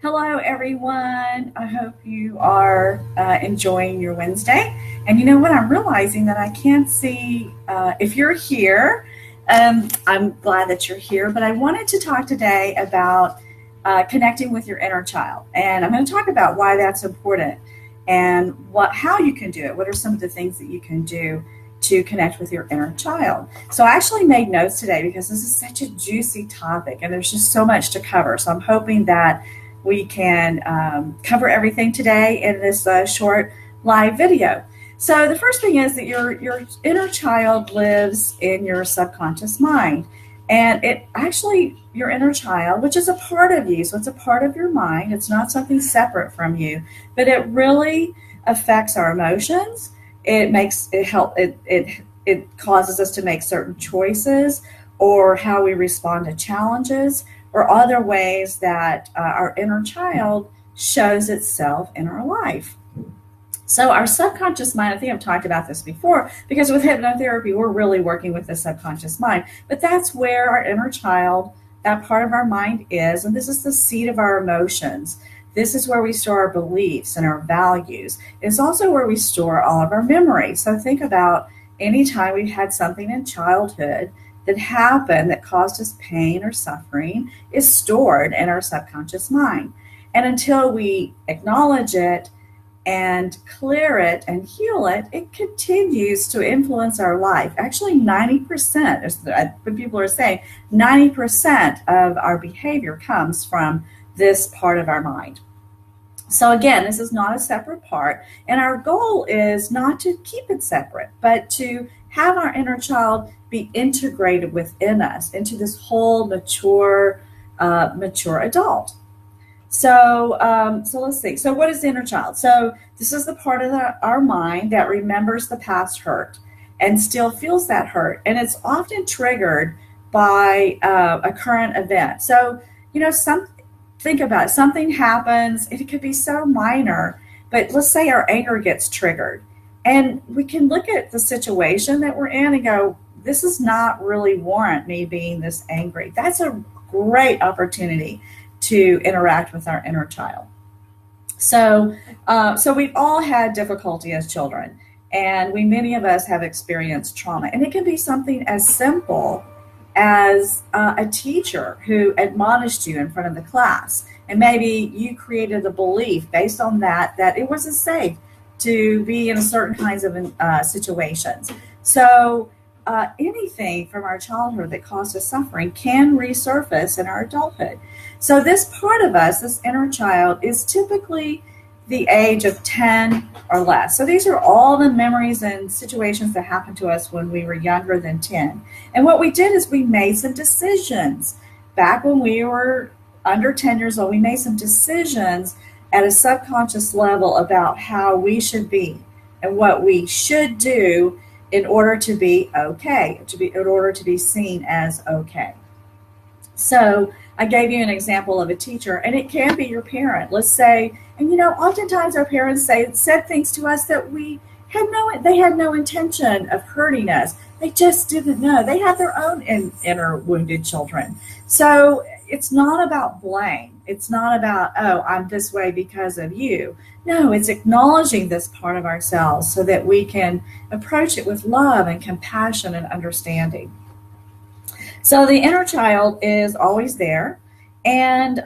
Hello, everyone. I hope you are enjoying your Wednesday. And you know what? I'm realizing that I can't see if you're here. I'm glad that you're here, but I wanted to talk today about connecting with your inner child. And I'm going to talk about why that's important and how you can do it. What are some of the things that you can do to connect with your inner child? So I actually made notes today because this is such a juicy topic and there's just so much to cover. So I'm hoping that we can cover everything today in this short live video. So the first thing is that your inner child lives in your subconscious mind. And it actually, your inner child, which is a part of you, so it's a part of your mind, it's not something separate from you, but it really affects our emotions. It causes us to make certain choices or how we respond to challenges or other ways that our inner child shows itself in our life. So our subconscious mind, I think I've talked about this before, because with hypnotherapy, we're really working with the subconscious mind. But that's where our inner child, that part of our mind is, and this is the seat of our emotions. This is where we store our beliefs and our values. It's also where we store all of our memories. So think about any time we had something in childhood that happened that caused us pain or suffering is stored in our subconscious mind. And until we acknowledge it and clear it and heal it, it continues to influence our life. Actually, 90%, what people are saying, 90% of our behavior comes from this part of our mind. So again, this is not a separate part, and our goal is not to keep it separate, but to have our inner child be integrated within us into this whole mature adult. So let's see. So what is the inner child? So this is the part of our mind that remembers the past hurt and still feels that hurt, and it's often triggered by a current event. So think about it. Something happens. It could be so minor, but let's say our anger gets triggered. And we can look at the situation that we're in and go, this does not really warrant me being this angry. That's a great opportunity to interact with our inner child. So we've all had difficulty as children, and many of us have experienced trauma. And it can be something as simple as a teacher who admonished you in front of the class, and maybe you created a belief based on that it wasn't safe to be in certain kinds of situations. So anything from our childhood that caused us suffering can resurface in our adulthood. So this part of us, this inner child, is typically the age of 10 or less. So these are all the memories and situations that happened to us when we were younger than 10. And what we did is we made some decisions. Back when we were under 10 years old, we made some decisions at a subconscious level about how we should be and what we should do in order to be okay, in order to be seen as okay. So I gave you an example of a teacher, and it can be your parent. Let's say, and oftentimes our parents said things to us that they had no intention of hurting us. They just didn't know. They have their own inner wounded children. So it's not about blame. It's not about, oh, I'm this way because of you. No, it's acknowledging this part of ourselves so that we can approach it with love and compassion and understanding. So the inner child is always there, and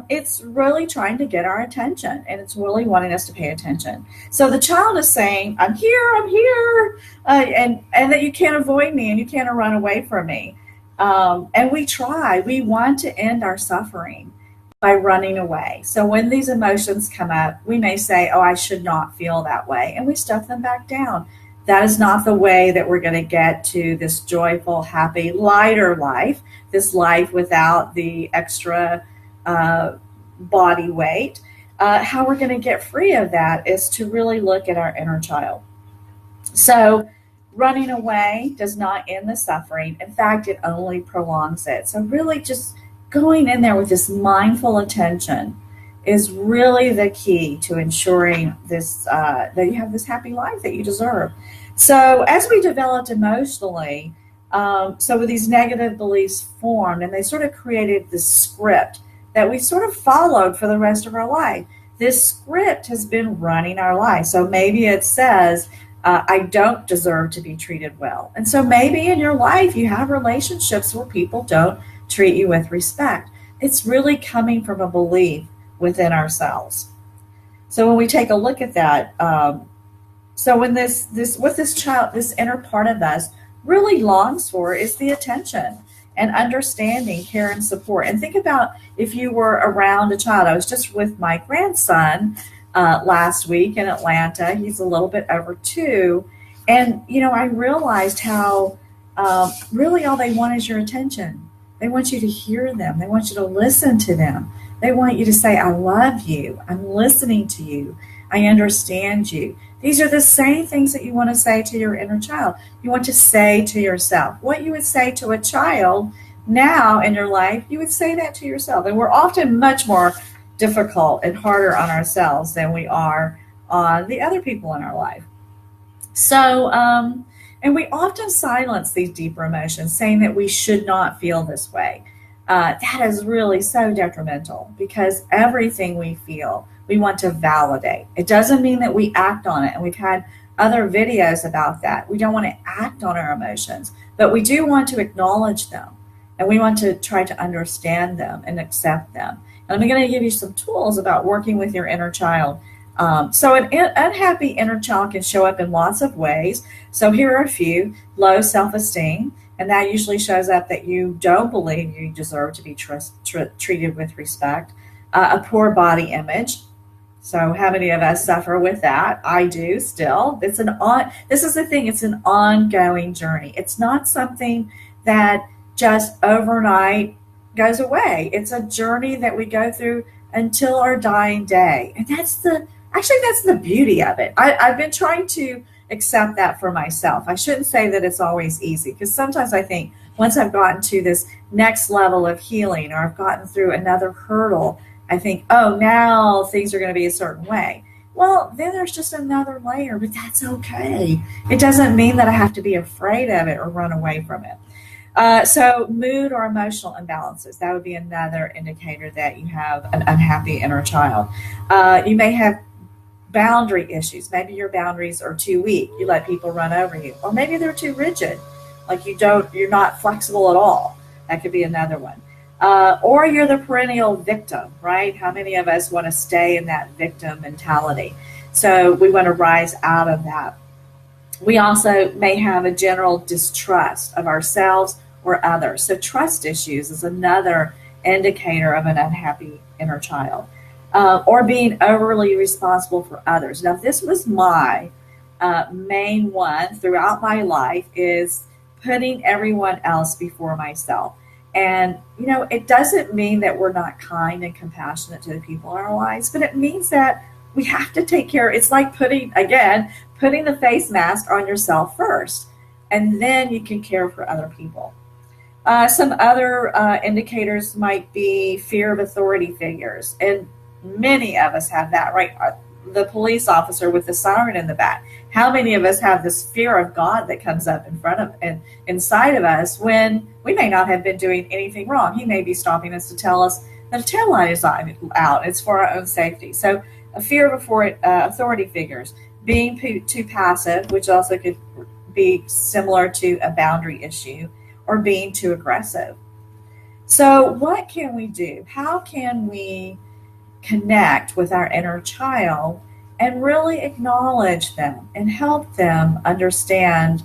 it's really trying to get our attention, and it's really wanting us to pay attention. So the child is saying, I'm here, and that you can't avoid me and you can't run away from me. And we want to end our suffering by running away. So when these emotions come up, we may say, oh, I should not feel that way, and we stuff them back down. That is not the way that we're going to get to this joyful, happy, lighter life, this life without the extra body weight. How we're going to get free of that is to really look at our inner child. So running away does not end the suffering. In fact, it only prolongs it. So really just going in there with this mindful attention is really the key to ensuring this that you have this happy life that you deserve. So as we developed emotionally, so with these negative beliefs formed, and they sort of created this script that we sort of followed for the rest of our life. This script has been running our life. So maybe it says, I don't deserve to be treated well. And so maybe in your life you have relationships where people don't treat you with respect. It's really coming from a belief within ourselves. So when we take a look at that, so when what this child, this inner part of us really longs for is the attention and understanding, care, and support. And think about if you were around a child. I was just with my grandson last week in Atlanta. He's a little bit over 2. And, I realized how really all they want is your attention. They want you to hear them. They want you to listen to them. They want you to say, I love you. I'm listening to you. I understand you. These are the same things that you want to say to your inner child. You want to say to yourself what you would say to a child now in your life. You would say that to yourself. And we're often much more difficult and harder on ourselves than we are on the other people in our life. So, and we often silence these deeper emotions, saying that we should not feel this way. That is really so detrimental because everything we feel, we want to validate. It doesn't mean that we act on it. And we've had other videos about that. We don't want to act on our emotions, but we do want to acknowledge them. And we want to try to understand them and accept them. And I'm going to give you some tools about working with your inner child. So an unhappy inner child can show up in lots of ways. So here are a few. Low self-esteem. And that usually shows up that you don't believe you deserve to be treated with respect. A poor body image. So how many of us suffer with that? I do still. This is the thing. It's an ongoing journey. It's not something that just overnight goes away. It's a journey that we go through until our dying day. And that's the beauty of it. I've been trying to accept that for myself. I shouldn't say that it's always easy, because sometimes I think once I've gotten to this next level of healing, or I've gotten through another hurdle, I think, oh, now things are going to be a certain way. Well, then there's just another layer, but that's okay. It doesn't mean that I have to be afraid of it or run away from it. So mood or emotional imbalances, that would be another indicator that you have an unhappy inner child. You may have boundary issues. Maybe your boundaries are too weak. You let people run over you. Or maybe they're too rigid. Like you're not flexible at all. That could be another one. Or you're the perennial victim, right? How many of us want to stay in that victim mentality? So we want to rise out of that. We also may have a general distrust of ourselves or others. So trust issues is another indicator of an unhappy inner child. Or being overly responsible for others. Now, this was my main one throughout my life, is putting everyone else before myself. And, it doesn't mean that we're not kind and compassionate to the people in our lives, but it means that we have to take care. It's like putting the face mask on yourself first, and then you can care for other people. Some other indicators might be fear of authority figures. And many of us have that, right? The police officer with the siren in the back. How many of us have this fear of God that comes up in front of and inside of us when we may not have been doing anything wrong? He may be stopping us to tell us that a tail light is out. It's for our own safety. So a fear of authority figures, being too passive, which also could be similar to a boundary issue, or being too aggressive. So what can we do? How can we connect with our inner child and really acknowledge them and help them understand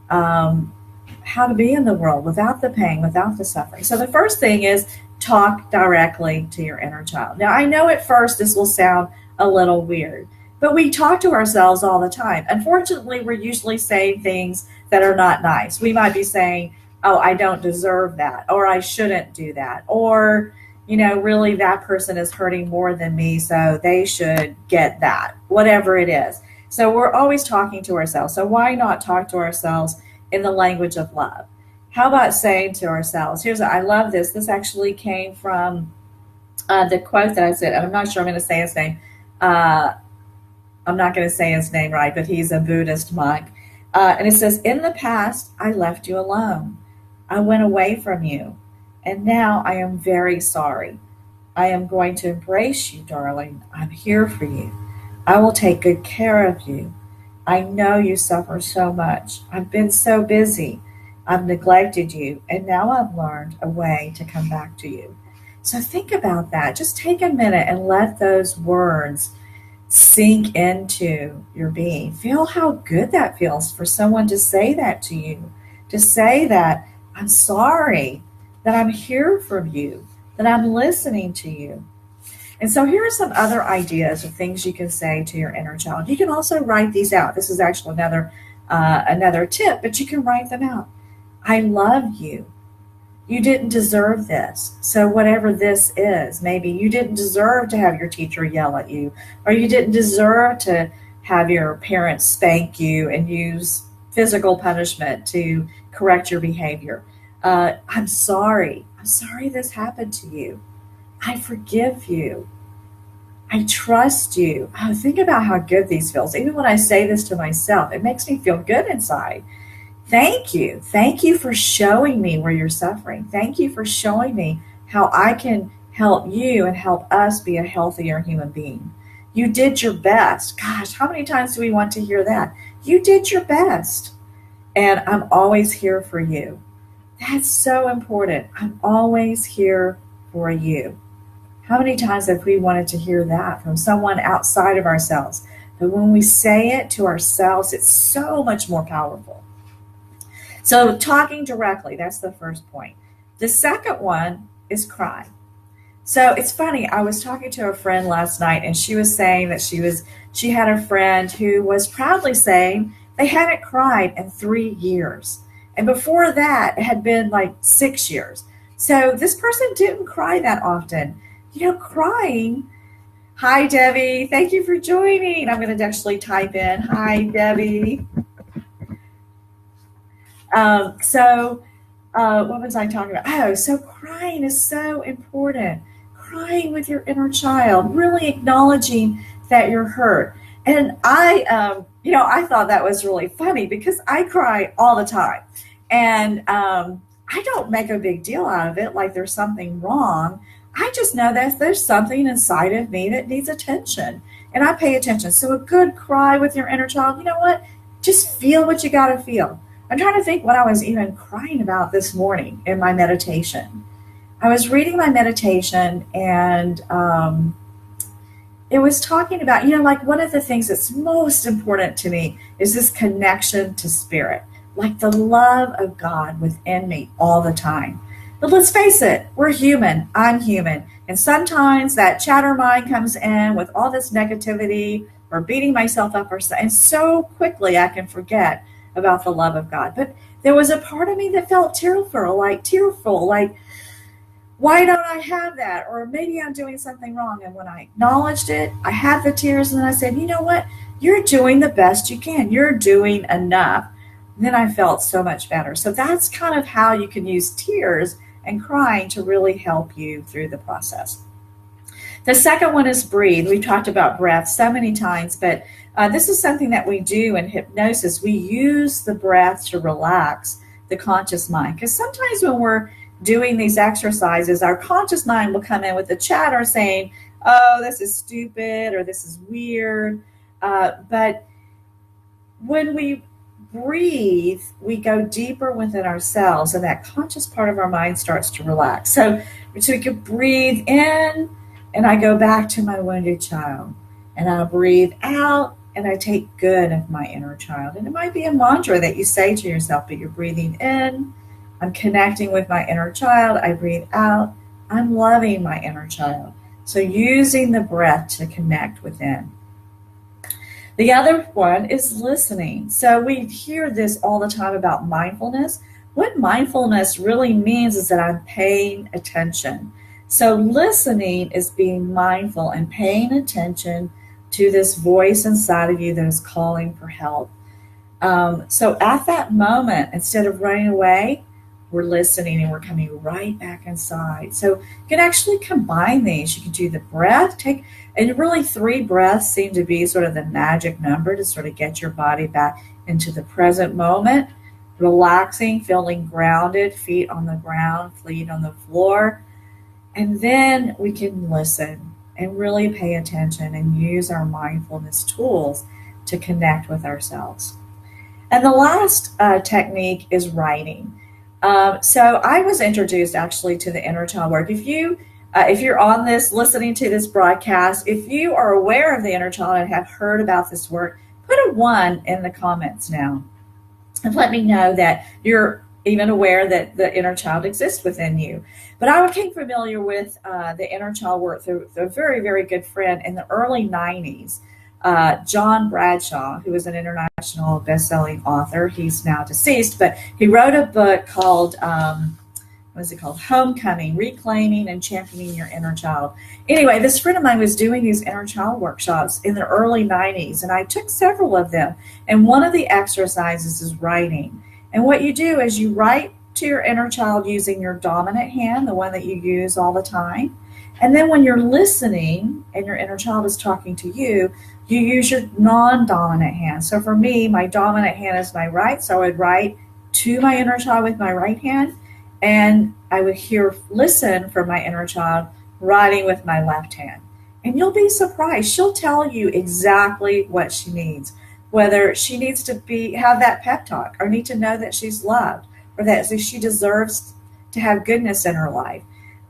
how to be in the world without the pain, without the suffering? So the first thing is talk directly to your inner child. Now, I know at first this will sound a little weird, but we talk to ourselves all the time. Unfortunately, we're usually saying things that are not nice. We might be saying, oh, I don't deserve that, or I shouldn't do that, or really that person is hurting more than me, so they should get that, whatever it is. So we're always talking to ourselves. So why not talk to ourselves in the language of love? How about saying to ourselves, I love this. This actually came from the quote that I said, and I'm not sure I'm going to say his name. I'm not going to say his name right, but he's a Buddhist monk. And it says, in the past, I left you alone. I went away from you. And now I am very sorry. I am going to embrace you, darling. I'm here for you. I will take good care of you. I know you suffer so much. I've been so busy. I've neglected you, and now I've learned a way to come back to you. So think about that. Just take a minute and let those words sink into your being. Feel how good that feels for someone to say that to you, to say that I'm sorry, that I'm here for you, that I'm listening to you. And so here are some other ideas of things you can say to your inner child. You can also write these out. This is actually another tip, but you can write them out. I love you. You didn't deserve this. So whatever this is, maybe you didn't deserve to have your teacher yell at you, or you didn't deserve to have your parents spank you and use physical punishment to correct your behavior. I'm sorry. I'm sorry this happened to you. I forgive you. I trust you. Oh, think about how good these feels. Even when I say this to myself, it makes me feel good inside. Thank you. Thank you for showing me where you're suffering. Thank you for showing me how I can help you and help us be a healthier human being. You did your best. Gosh, how many times do we want to hear that? You did your best. And I'm always here for you. That's so important. I'm always here for you. How many times have we wanted to hear that from someone outside of ourselves? But when we say it to ourselves, it's so much more powerful. So talking directly, that's the first point. The second one is cry. So it's funny, I was talking to a friend last night and she was saying that she had a friend who was proudly saying they hadn't cried in 3 years. And before that, it had been like 6 years. So this person didn't cry that often. You know, crying. Hi, Debbie. Thank you for joining. I'm going to actually type in, hi, Debbie. What was I talking about? Oh, so crying is so important. Crying with your inner child, really acknowledging that you're hurt. And I thought that was really funny because I cry all the time. And I don't make a big deal out of it like there's something wrong. I just know that there's something inside of me that needs attention. And I pay attention. So a good cry with your inner child, you know what? Just feel what you got to feel. I'm trying to think what I was even crying about this morning in my meditation. I was reading my meditation and it was talking about, like one of the things that's most important to me is this connection to spirit, like the love of God within me all the time. But let's face it, we're human. I'm human. And sometimes that chatter mind comes in with all this negativity or beating myself up and so quickly I can forget about the love of God. But there was a part of me that felt tearful, like, why don't I have that? Or maybe I'm doing something wrong. And when I acknowledged it, I had the tears and then I said, you know what? You're doing the best you can. You're doing enough. And then I felt so much better. So that's kind of how you can use tears and crying to really help you through the process. The second one is breathe. We've talked about breath so many times, but this is something that we do in hypnosis. We use the breath to relax the conscious mind. Because sometimes when we're doing these exercises, our conscious mind will come in with a chatter saying, oh, this is stupid or this is weird. But when we breathe, we go deeper within ourselves and that conscious part of our mind starts to relax. So we could breathe in and I go back to my wounded child and I breathe out and I take good of my inner child. And it might be a mantra that you say to yourself, but you're breathing in, I'm connecting with my inner child. I breathe out, I'm loving my inner child. So using the breath to connect within. The other one is listening. So we hear this all the time about mindfulness. What mindfulness really means is that I'm paying attention. So listening is being mindful and paying attention to this voice inside of you that is calling for help. So at that moment, instead of running away, we're listening and we're coming right back inside. So you can actually combine these. You can do the breath, and really 3 breaths seem to be sort of the magic number to sort of get your body back into the present moment, relaxing, feeling grounded, feet on the ground, feet on the floor. And then we can listen and really pay attention and use our mindfulness tools to connect with ourselves. And the last technique is writing. So I was introduced actually to the inner child work. If you're on this, listening to this broadcast, if you are aware of the inner child and have heard about this work, put a 1 in the comments now, and let me know that you're even aware that the inner child exists within you. But I became familiar with the inner child work through a very, very good friend in the early 90s, John Bradshaw, who was an international best-selling author. He's now deceased, but he wrote a book called, what is it called? Homecoming, Reclaiming and Championing Your Inner Child. Anyway, this friend of mine was doing these inner child workshops in the early 90s, and I took several of them. And one of the exercises is writing. And what you do is you write to your inner child using your dominant hand, the one that you use all the time. And then when you're listening and your inner child is talking to you, you use your non-dominant hand. So for me, my dominant hand is my right, so I would write to my inner child with my right hand, and I would listen from my inner child writing with my left hand. And you'll be surprised. She'll tell you exactly what she needs, whether she needs to have that pep talk, or need to know that she's loved, or that she deserves to have goodness in her life.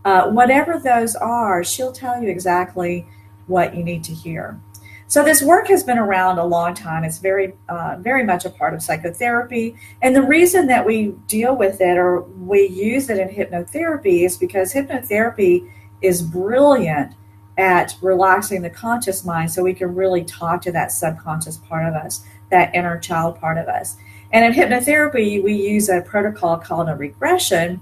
Whatever those are, she'll tell you exactly what you need to hear. So this work has been around a long time. It's very, very much a part of psychotherapy. And the reason that we deal with it, or we use it in hypnotherapy, is because hypnotherapy is brilliant at relaxing the conscious mind, so we can really talk to that subconscious part of us, that inner child part of us. And in hypnotherapy, we use a protocol called a regression,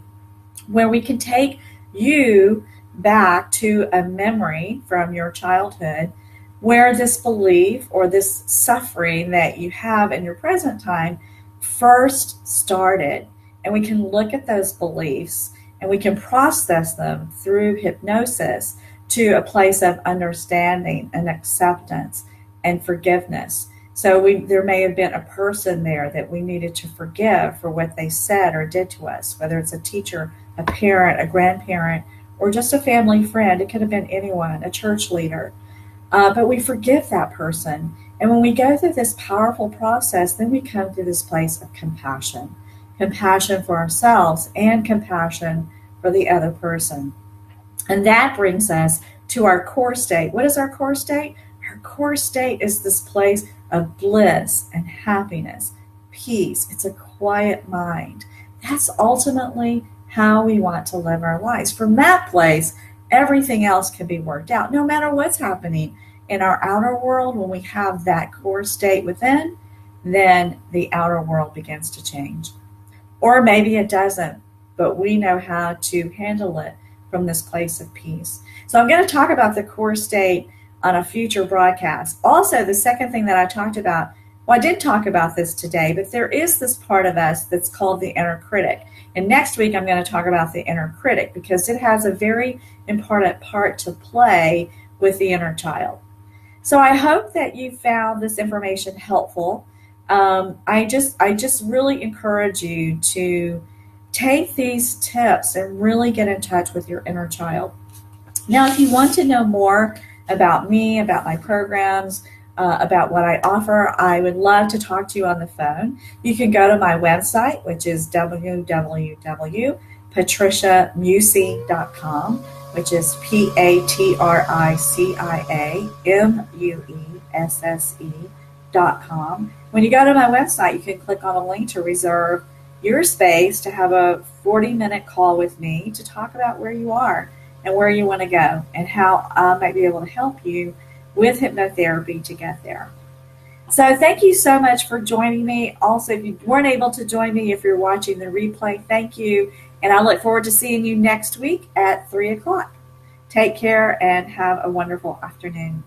where we can take you back to a memory from your childhood where this belief or this suffering that you have in your present time first started. And we can look at those beliefs and we can process them through hypnosis to a place of understanding and acceptance and forgiveness. So there may have been a person there that we needed to forgive for what they said or did to us, whether it's a teacher, a parent, a grandparent, or just a family friend. It could have been anyone, a church leader. But we forgive that person. And when we go through this powerful process, then we come to this place of compassion. Compassion for ourselves and compassion for the other person. And that brings us to our core state. What is our core state? Our core state is this place of bliss and happiness, peace. It's a quiet mind. That's ultimately how we want to live our lives. From that place, everything else can be worked out. No matter what's happening in our outer world, when we have that core state within, then the outer world begins to change. Or maybe it doesn't, but we know how to handle it from this place of peace. So I'm going to talk about the core state on a future broadcast. Also, the second thing that I talked about, well, I did talk about this today, but there is this part of us that's called the inner critic. And next week, I'm going to talk about the inner critic because it has a very important part to play with the inner child. So I hope that you found this information helpful. I just really encourage you to take these tips and really get in touch with your inner child. Now, if you want to know more about me, about my programs, about what I offer, I would love to talk to you on the phone. You can go to my website, which is www.patriciamusi.com, which is PatriciaMuesse.com. When you go to my website, you can click on a link to reserve your space to have a 40-minute call with me to talk about where you are and where you want to go and how I might be able to help you with hypnotherapy to get there. So thank you so much for joining me. Also, if you weren't able to join me, if you're watching the replay, thank you. And I look forward to seeing you next week at 3 o'clock. Take care and have a wonderful afternoon.